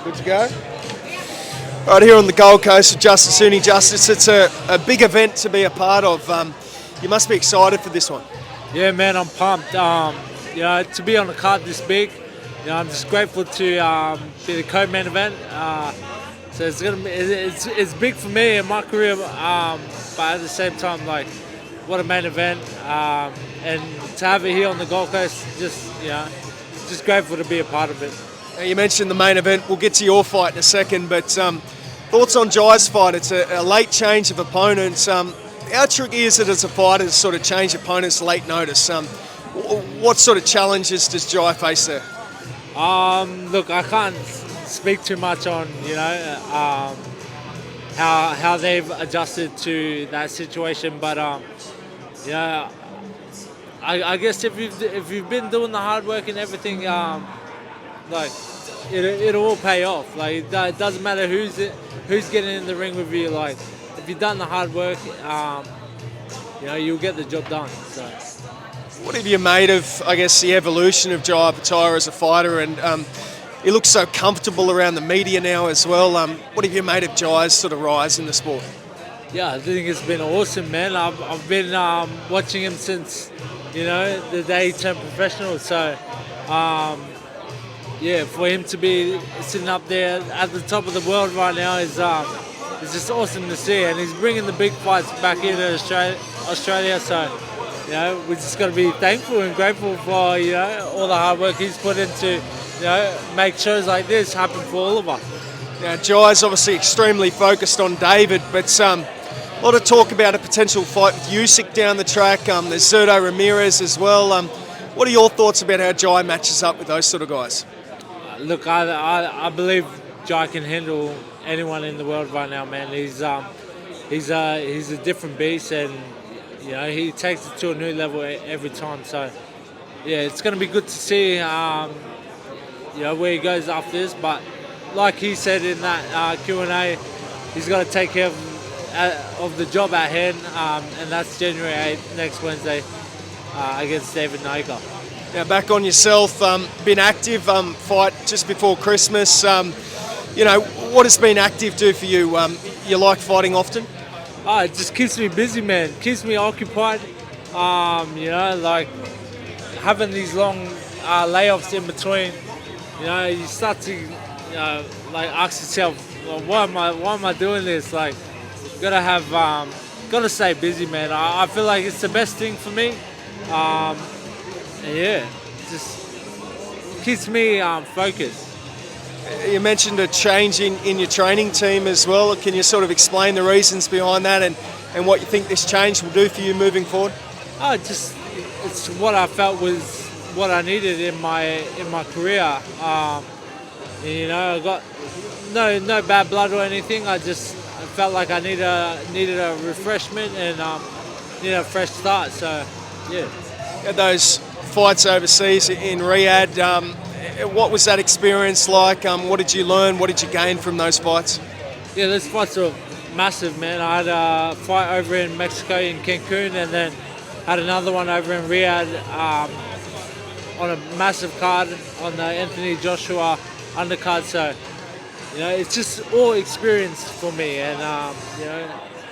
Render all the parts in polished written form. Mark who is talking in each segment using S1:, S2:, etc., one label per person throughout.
S1: Good to go. Right here on the Gold Coast with Justis Huni. Justice, it's a big event to be a part of. You must be excited for this one.
S2: Yeah, man, I'm pumped. To be on a card this big, I'm just grateful to be the co-main event. So it's big for me in my career, but at the same time, like, what a main event, and to have it here on the Gold Coast, just grateful to be a part of it.
S1: Now, you mentioned the main event. We'll get to your fight in a second, but thoughts on Jai's fight? It's a late change of opponents. How tricky is it as a fighter to sort of change opponents late notice? What sort of challenges does Jai face there?
S2: Look, I can't speak too much on how they've adjusted to that situation, but I guess if you've been doing the hard work and everything, like it'll all pay off. Like it doesn't matter who's getting in the ring with you. Like if you've done the hard work, you'll get the job done. So.
S1: What have you made of, I guess, the evolution of Jai Opetaia as a fighter? And he looks so comfortable around the media now as well. What have you made of Jai's sort of rise in the sport?
S2: Yeah, I think it's been awesome, man. I've been watching him since, the day he turned professional. So, for him to be sitting up there at the top of the world right now is just awesome to see. And he's bringing the big fights back into Australia. So, we just got to be thankful and grateful for, all the hard work he's put into, make shows like this happen for all of us.
S1: Now, Jai's obviously extremely focused on David, but a lot of talk about a potential fight with Usyk down the track. There's Zurdo Ramirez as well. What are your thoughts about how Jai matches up with those sort of guys?
S2: Look, I believe Jai can handle anyone in the world right now, man. He's a different beast, and he takes it to a new level every time. So, it's going to be good to see where he goes after this. But like he said in that Q&A, he's got to take care of the job at hand, and that's January 8th, next Wednesday, against David Naika.
S1: Now, back on yourself, been active, fight just before Christmas. What has been active do for you? You like fighting often?
S2: It just keeps me busy, man. Keeps me occupied. Like having these long layoffs in between. You start to ask yourself, well, why am I doing this? Like, gotta stay busy, man. I feel like it's the best thing for me. It just keeps me focused.
S1: You mentioned a change in your training team as well. Can you sort of explain the reasons behind that and what you think this change will do for you moving forward?
S2: It's what I felt was what I needed in my career. I got no bad blood or anything. I felt like I needed a refreshment and needed a fresh start. So, yeah.
S1: Had those fights overseas in Riyadh. What was that experience like? What did you learn? What did you gain from those fights?
S2: Yeah, those fights were massive, man. I had a fight over in Mexico in Cancun, and then had another one over in Riyadh on a massive card on the Anthony Joshua undercard. So, it's just all experience for me. And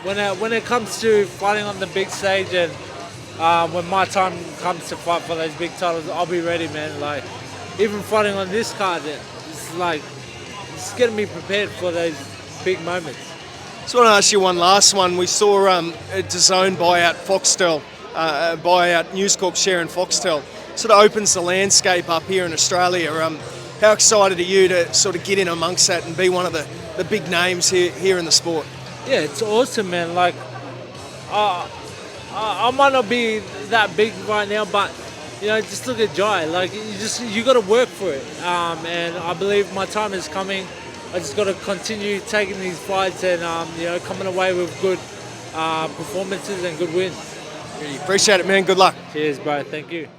S2: when it comes to fighting on the big stage, and when my time comes to fight for those big titles, I'll be ready, man. Like, even fighting on this card, it's getting me prepared for those big moments.
S1: So I want to ask you one last one. We saw a DAZN buyout Foxtel, buyout News Corp share in Foxtel. Sort of opens the landscape up here in Australia. How excited are you to sort of get in amongst that and be one of the big names here in the sport?
S2: Yeah, it's awesome, man. Like, I might not be that big right now, but just look at Jai. Like, you got to work for it, and I believe my time is coming. I just got to continue taking these fights and coming away with good performances and good wins.
S1: Really appreciate it, man. Good luck.
S2: Cheers, bro. Thank you.